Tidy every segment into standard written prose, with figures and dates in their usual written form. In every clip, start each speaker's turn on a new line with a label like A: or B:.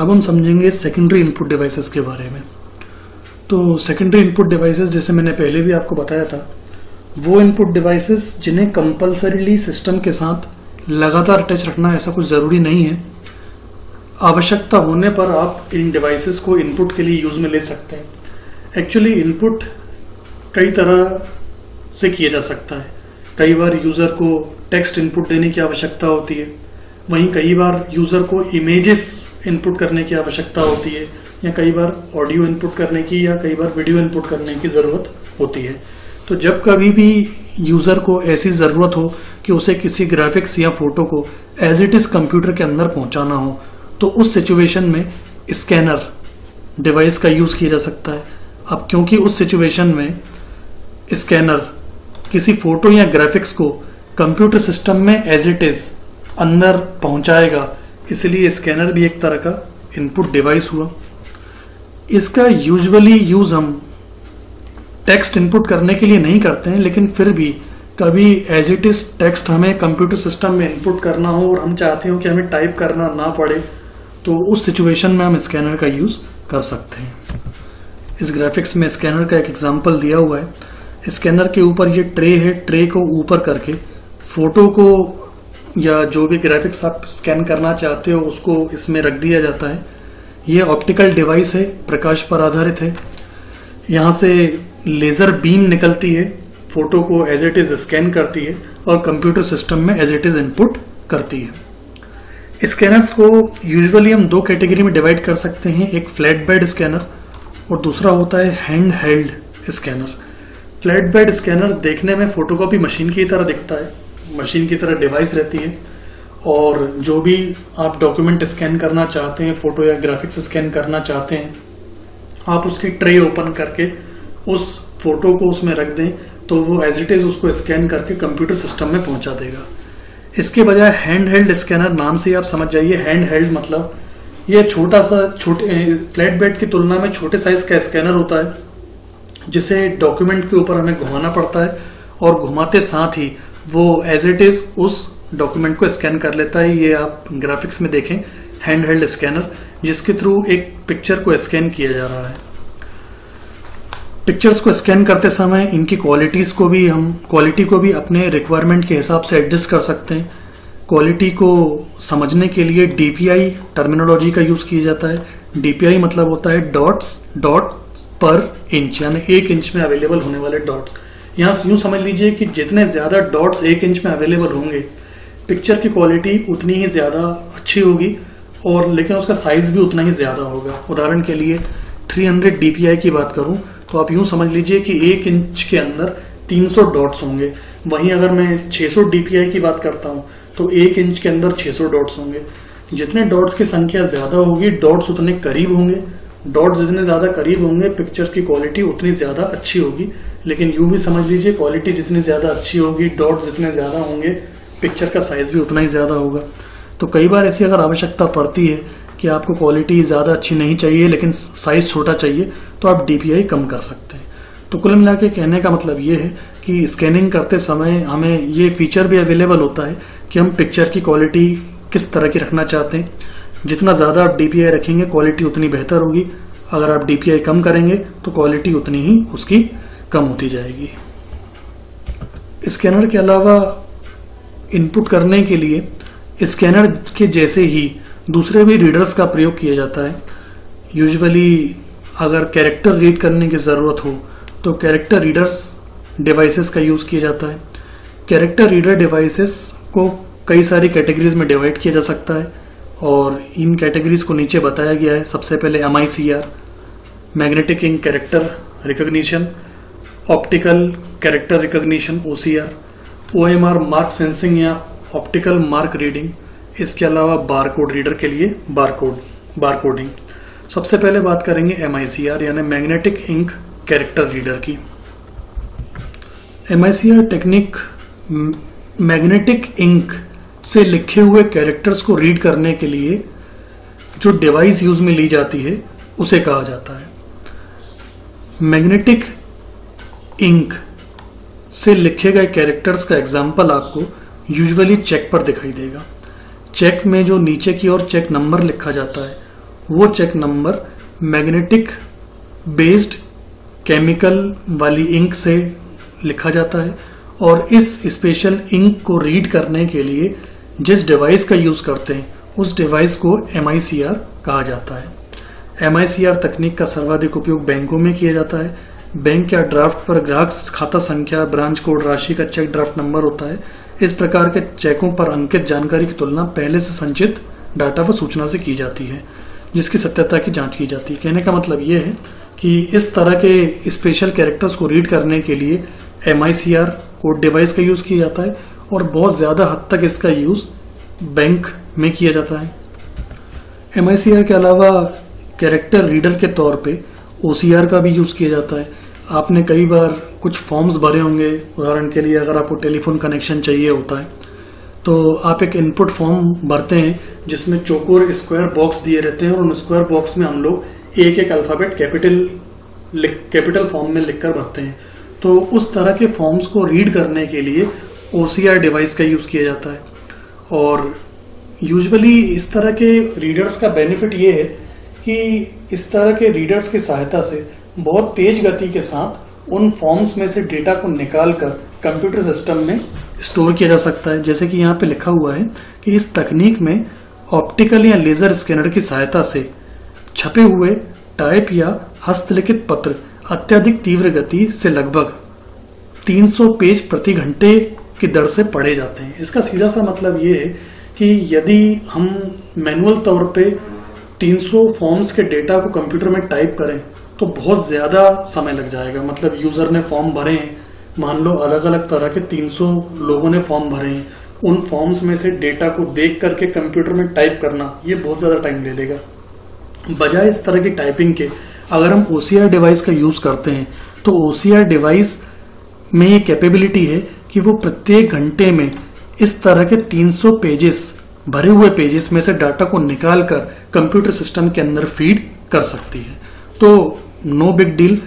A: अब हम समझेंगे सेकेंडरी इनपुट डिवाइसेस के बारे में। तो सेकेंडरी इनपुट डिवाइसेस, जैसे मैंने पहले भी आपको बताया था, वो इनपुट डिवाइसेस जिन्हें कंपल्सरीली सिस्टम के साथ लगातार टच रखना ऐसा कुछ जरूरी नहीं है। आवश्यकता होने पर आप इन डिवाइसेस को इनपुट के लिए यूज में ले सकते हैं। एक्चुअली इनपुट कई तरह से किया जा सकता है। कई बार यूजर को टेक्स्ट इनपुट देने की आवश्यकता होती है, वहीं कई बार यूजर को इमेजेस इनपुट करने की आवश्यकता होती है, या कई बार ऑडियो इनपुट करने की, या कई बार वीडियो इनपुट करने की जरूरत होती है। तो जब कभी भी यूजर को ऐसी जरूरत हो कि उसे किसी ग्राफिक्स या फोटो को एज इट इज कंप्यूटर के अंदर पहुंचाना हो, तो उस सिचुएशन में स्कैनर डिवाइस का यूज किया जा सकता है। अब क्योंकि उस सिचुएशन में स्कैनर किसी फोटो या ग्राफिक्स को कंप्यूटर सिस्टम में एज इट इज अंदर पहुंचाएगा, इसलिए स्कैनर भी एक तरह का इनपुट डिवाइस हुआ। इसका यूजुअली यूज हम टेक्स्ट इनपुट करने के लिए नहीं करते हैं, लेकिन फिर भी कभी एज इट इज टेक्स्ट हमें कंप्यूटर सिस्टम में इनपुट करना हो और हम चाहते हो कि हमें टाइप करना ना पड़े, तो उस सिचुएशन में हम स्कैनर का यूज कर सकते हैं। इस ग्राफिक्स में स्कैनर का एक एग्जांपल दिया हुआ है। स्कैनर के ऊपर ये ट्रे है, ट्रे को ऊपर करके फोटो को या जो भी ग्राफिक्स आप स्कैन करना चाहते हो उसको इसमें रख दिया जाता है। ये ऑप्टिकल डिवाइस है, प्रकाश पर आधारित है। यहाँ से लेजर बीम निकलती है, फोटो को एज इट इज स्कैन करती है और कंप्यूटर सिस्टम में एज इट इज इनपुट करती है। स्कैनर्स को यूजुअली हम दो कैटेगरी में डिवाइड कर सकते हैं, एक फ्लैट बेड स्कैनर और दूसरा होता है hand held scanner. Flat bed scanner देखने में फोटोकॉपी मशीन की तरह दिखता है, मशीन की तरह डिवाइस रहती है, और जो भी आप डॉक्यूमेंट स्कैन करना चाहते हैं, फोटो या ग्राफिक्स स्कैन करना चाहते हैं, आप उसकी ट्रे ओपन करके उस फोटो को उसमें रख दें तो वो एज इट इज उसको स्कैन करके कंप्यूटर सिस्टम में पहुंचा देगा। इसके बजाय हैंड हेल्ड स्कैनर, नाम से आप समझ जाइए, हैंड हेल्ड मतलब ये छोटा सा, छोटे फ्लैट बेड की तुलना में छोटे साइज का स्कैनर होता है, जिसे डॉक्यूमेंट के ऊपर हमें घुमाना पड़ता है और घुमाते साथ ही वो एज इट इज उस डॉक्यूमेंट को स्कैन कर लेता है। ये आप ग्राफिक्स में देखें, हैंड हेल्ड स्कैनर, जिसके थ्रू एक पिक्चर को स्कैन किया जा रहा है। पिक्चर्स को स्कैन करते समय इनकी क्वालिटी को भी अपने रिक्वायरमेंट के हिसाब से एडजस्ट कर सकते हैं। क्वालिटी को समझने के लिए डीपीआई टर्मिनोलॉजी का यूज किया जाता है। डीपीआई मतलब होता है डॉट्स पर इंच, यानी 1 इंच में अवेलेबल होने वाले डॉट्स। यहाँ यूं समझ लीजिए कि जितने ज्यादा डॉट्स 1 इंच में अवेलेबल होंगे, पिक्चर की क्वालिटी उतनी ही ज्यादा अच्छी होगी, और लेकिन उसका साइज भी उतना ही ज्यादा होगा। उदाहरण के लिए 300 डीपीआई की बात करूं तो आप यूं समझ लीजिए कि 1 इंच के अंदर 300 डॉट्स होंगे। वहीं अगर मैं 600 डीपीआई की बात करता हूं तो 1 इंच के अंदर 600 डॉट्स होंगे। जितने डॉट्स की संख्या ज्यादा होगी, डॉट्स उतने करीब होंगे। डॉट्स जितने ज्यादा करीब होंगे, पिक्चर की क्वालिटी उतनी ज्यादा अच्छी होगी। लेकिन यूं भी समझ लीजिए, क्वालिटी जितनी ज्यादा अच्छी होगी, डॉट्स जितने ज्यादा होंगे, पिक्चर का साइज भी उतना ही ज्यादा होगा। तो कई बार ऐसी अगर आवश्यकता पड़ती है कि आपको क्वालिटी ज्यादा अच्छी नहीं चाहिए लेकिन साइज छोटा चाहिए, तो आप डीपीआई कम कर सकते हैं। तो कुल मिला के कहने का मतलब ये है कि स्कैनिंग करते समय हमें ये फीचर भी अवेलेबल होता है कि हम पिक्चर की क्वालिटी किस तरह की रखना चाहते हैं। जितना ज्यादा आप डीपीआई रखेंगे, क्वालिटी उतनी बेहतर होगी। अगर आप डीपीआई कम करेंगे तो क्वालिटी उतनी ही उसकी कम होती जाएगी। स्कैनर के अलावा इनपुट करने के लिए स्कैनर के जैसे ही दूसरे भी रीडर्स का प्रयोग किया जाता है। यूजुअली अगर कैरेक्टर रीड करने की जरूरत हो तो कैरेक्टर रीडर्स डिवाइसेस का यूज किया जाता है। कैरेक्टर रीडर डिवाइसेस को कई सारी कैटेगरीज में डिवाइड किया जा सकता है, और इन कैटेगरीज को नीचे बताया गया है। सबसे पहले MICR, magnetic ink character recognition, optical character recognition OCR, OMR mark sensing या ऑप्टिकल मार्क रीडिंग, इसके अलावा बारकोड रीडर के लिए बारकोडिंग। सबसे पहले बात करेंगे MICR यानी मैग्नेटिक इंक कैरेक्टर रीडर की। MICR टेक्निक मैग्नेटिक इंक से लिखे हुए कैरेक्टर्स को रीड करने के लिए जो डिवाइस यूज में ली जाती है उसे कहा जाता है। मैग्नेटिक इंक से लिखे गए कैरेक्टर्स का एग्जाम्पल आपको यूजुअली चेक पर दिखाई देगा। चेक में जो नीचे की ओर चेक नंबर लिखा जाता है वो check number magnetic based chemical वाली इंक से लिखा जाता है और इस स्पेशल इंक को रीड करने के लिए जिस डिवाइस का यूज करते हैं उस डिवाइस को MICR कहा जाता है। MICR तकनीक का सर्वाधिक उपयोग बैंकों में किया जाता है। बैंक या ड्राफ्ट पर ग्राहक खाता संख्या, ब्रांच कोड, राशि का चेक ड्राफ्ट नंबर होता है। इस प्रकार के चेकों पर अंकित जानकारी की तुलना पहले से संचित डाटा व सूचना से की जाती है, जिसकी सत्यता की जांच की जाती है। कहने का मतलब ये है कि इस तरह के स्पेशल कैरेक्टर्स को रीड करने के लिए MICR कोड डिवाइस का यूज किया जाता है और बहुत ज्यादा हद तक इसका यूज बैंक में किया जाता है। MICR के अलावा कैरेक्टर रीडर के तौर पे OCR का भी यूज किया जाता है। आपने कई बार कुछ फॉर्म्स भरे होंगे, उदाहरण के लिए अगर आपको टेलीफोन कनेक्शन चाहिए होता है तो आप एक इनपुट फॉर्म भरते हैं जिसमें चौकोर स्क्वायर बॉक्स दिए रहते हैं और उन स्क्वायर बॉक्स में हम लोग एक एक अल्फाबेट कैपिटल फॉर्म में लिखकर भरते हैं। तो उस तरह के फॉर्म्स को रीड करने के लिए OCR डिवाइस का यूज किया जाता है। और यूजुअली इस तरह के रीडर्स का बेनिफिट ये है कि इस तरह के रीडर्स की सहायता से बहुत तेज गति के साथ उन फॉर्म्स में से डेटा को निकालकर कंप्यूटर सिस्टम में स्टोर किया जा सकता है। जैसे कि यहाँ पे लिखा हुआ है कि इस तकनीक में ऑप्टिकल या लेजर स्कैनर की सहायता से छपे हुए टाइप या हस्तलिखित पत्र अत्यधिक तीव्र गति से लगभग 300 पेज प्रति घंटे की दर से पढ़े जाते हैं। इसका सीधा सा मतलब ये है कि यदि हम मैनुअल तौर पे 300 फॉर्म्स के डेटा को कंप्यूटर में टाइप करें तो बहुत ज्यादा समय लग जाएगा। मतलब यूजर ने फॉर्म भरे हैं, मान लो अलग अलग तरह के 300 लोगों ने फॉर्म भरे हैं, उन फॉर्म्स में से डेटा को देख करके कंप्यूटर में टाइप करना ये बहुत ज्यादा टाइम ले लेगा। बजाय इस तरह की टाइपिंग के अगर हम OCR डिवाइस का यूज करते हैं तो OCR डिवाइस में ये कैपेबिलिटी है कि वो प्रत्येक घंटे में इस तरह के 300 पेजेस, भरे हुए पेजेस में से डाटा को निकालकर कंप्यूटर सिस्टम के अंदर फीड कर सकती है। तो नो बिग डील,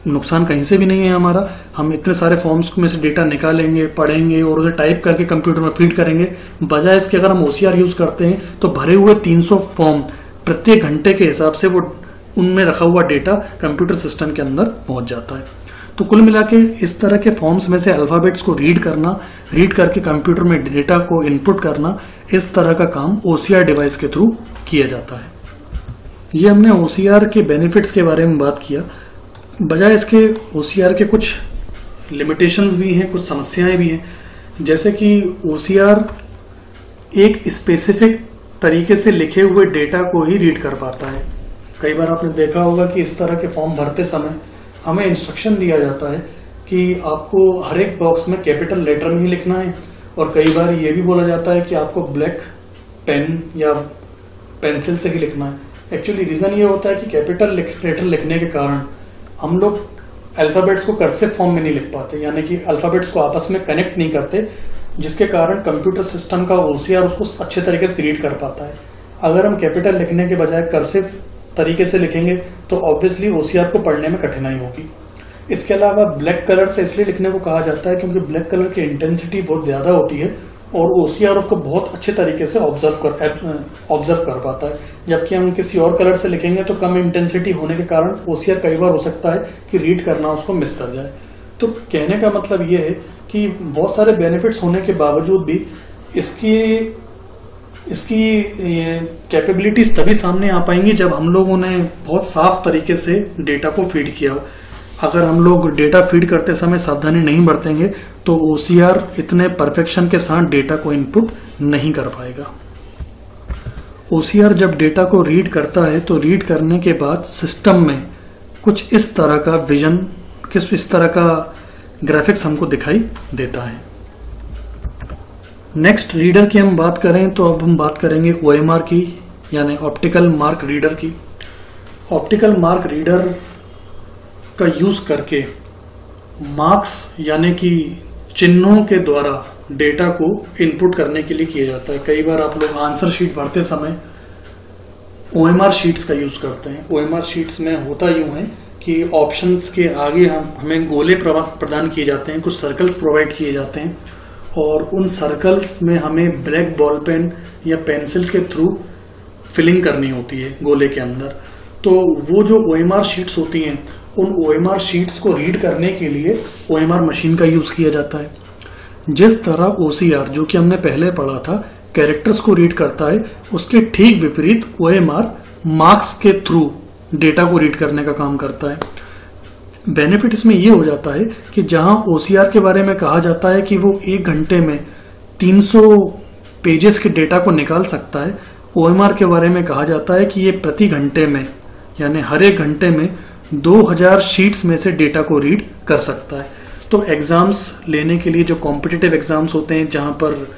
A: नुकसान कहीं से भी नहीं है हमारा। हम इतने सारे फॉर्म्स में से डेटा निकालेंगे, पढ़ेंगे और उसे टाइप करके कंप्यूटर में फीड करेंगे। बजाय इसके अगर हम OCR यूज करते हैं तो भरे हुए 300 फॉर्म प्रत्येक घंटे के हिसाब से वो उनमें रखा हुआ डेटा कंप्यूटर सिस्टम के अंदर पहुंच जाता है। तो कुल मिला के इस तरह के फॉर्म्स में से अल्फाबेट्स को रीड करके कंप्यूटर में डेटा को इनपुट करना, इस तरह का काम OCR डिवाइस के थ्रू किया जाता है। ये हमने OCR के बेनिफिट्स के बारे में बात किया। बजाय इसके OCR के कुछ लिमिटेशंस भी हैं, कुछ समस्याएं भी हैं। जैसे कि OCR एक स्पेसिफिक तरीके से लिखे हुए डेटा को ही रीड कर पाता है। कई बार आपने देखा होगा कि इस तरह के फॉर्म भरते समय हमें इंस्ट्रक्शन दिया जाता है कि आपको हर एक बॉक्स में कैपिटल लेटर में ही लिखना है, और कई बार ये भी बोला जाता है कि आपको ब्लैक पेन या पेंसिल से ही लिखना है। एक्चुअली रीजन ये होता है कि कैपिटल लेटर लिखने के कारण हम लोग अल्फाबेट्स को कर्सिव फॉर्म में नहीं लिख पाते, यानी कि अल्फाबेट्स को आपस में कनेक्ट नहीं करते, जिसके कारण कंप्यूटर सिस्टम का OCR उसको अच्छे तरीके से रीड कर पाता है। अगर हम कैपिटल लिखने के बजाय कर्सिव तरीके से लिखेंगे तो ऑब्वियसली OCR को पढ़ने में कठिनाई होगी। इसके अलावा ब्लैक कलर से इसलिए लिखने को कहा जाता है क्योंकि ब्लैक कलर की इंटेंसिटी बहुत ज्यादा होती है और OCR उसको बहुत अच्छे तरीके से ऑब्जर्व कर पाता है। जबकि हम किसी और कलर से लिखेंगे तो कम इंटेंसिटी होने के कारण OCR कई बार हो सकता है कि रीड करना उसको मिस कर जाए। तो कहने का मतलब ये है कि बहुत सारे बेनिफिट्स होने के बावजूद भी इसकी कैपेबिलिटीज तभी सामने आ पाएंगी जब हम लोगों ने बहुत साफ तरीके से डेटा को फीड किया हो। अगर हम लोग डेटा फीड करते समय सावधानी नहीं बरतेंगे तो OCR इतने परफेक्शन के साथ डेटा को इनपुट नहीं कर पाएगा। OCR जब डेटा को रीड करता है तो रीड करने के बाद सिस्टम में कुछ इस तरह का विजन, किस इस तरह का ग्राफिक्स हमको दिखाई देता है। नेक्स्ट रीडर की हम बात करें तो अब हम बात करेंगे OMR की, यानी ऑप्टिकल मार्क रीडर की। ऑप्टिकल मार्क रीडर का यूज करके मार्क्स यानी कि चिन्हों के द्वारा डेटा को इनपुट करने के लिए किया जाता है। कई बार आप लोग आंसर शीट भरते समय OMR शीट्स का यूज करते हैं। OMR शीट्स में होता यूं है कि ऑप्शंस के आगे हमें गोले प्रदान किए जाते हैं, कुछ सर्कल्स प्रोवाइड किए जाते हैं और उन सर्कल्स में हमें ब्लैक बॉल पेन या पेंसिल के थ्रू फिलिंग करनी होती है गोले के अंदर। तो वो जो OMR शीट्स होती हैं, उन OMR शीट्स को रीड करने के लिए OMR मशीन का यूज किया जाता है। जिस तरह OCR, जो कि हमने पहले पढ़ा था, कैरेक्टर्स को रीड करता है, उसके ठीक विपरीत OMR मार्क्स के थ्रू डेटा को रीड करने का काम करता है। बेनिफिट इसमें यह हो जाता है कि जहां OCR के बारे में कहा जाता है कि वो 1 घंटे में 300 पेजेस के डेटा को निकाल सकता है, OMR के बारे में कहा जाता है कि ये प्रति घंटे में, यानी हर 1 घंटे में 2000 शीट्स में से डेटा को रीड कर सकता है। तो एग्जाम्स लेने के लिए, जो कॉम्पिटिटिव एग्जाम्स होते हैं जहां पर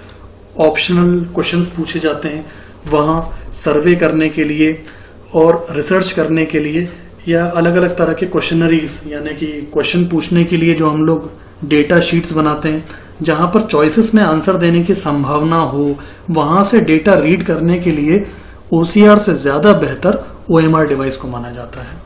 A: ऑप्शनल क्वेश्चंस पूछे जाते हैं, वहां सर्वे करने के लिए और रिसर्च करने के लिए, या अलग अलग तरह के क्वेश्चनरीज यानी कि क्वेश्चन पूछने के लिए जो हम लोग डेटा शीट्स बनाते हैं, जहां पर चॉइसेस में आंसर देने की संभावना हो, वहां से डेटा रीड करने के लिए OCR से ज्यादा बेहतर OMR डिवाइस को माना जाता है।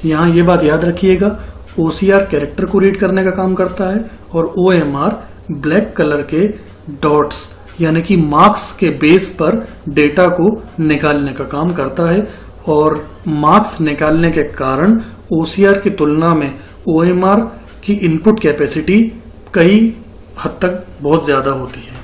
A: यहां ये बात याद रखिएगा, OCR कैरेक्टर को रीड करने का काम करता है और OMR ब्लैक कलर के डॉट्स यानी कि मार्क्स के बेस पर डेटा को निकालने का काम करता है। और मार्क्स निकालने के कारण OCR की तुलना में OMR की इनपुट कैपेसिटी कई हद तक बहुत ज्यादा होती है।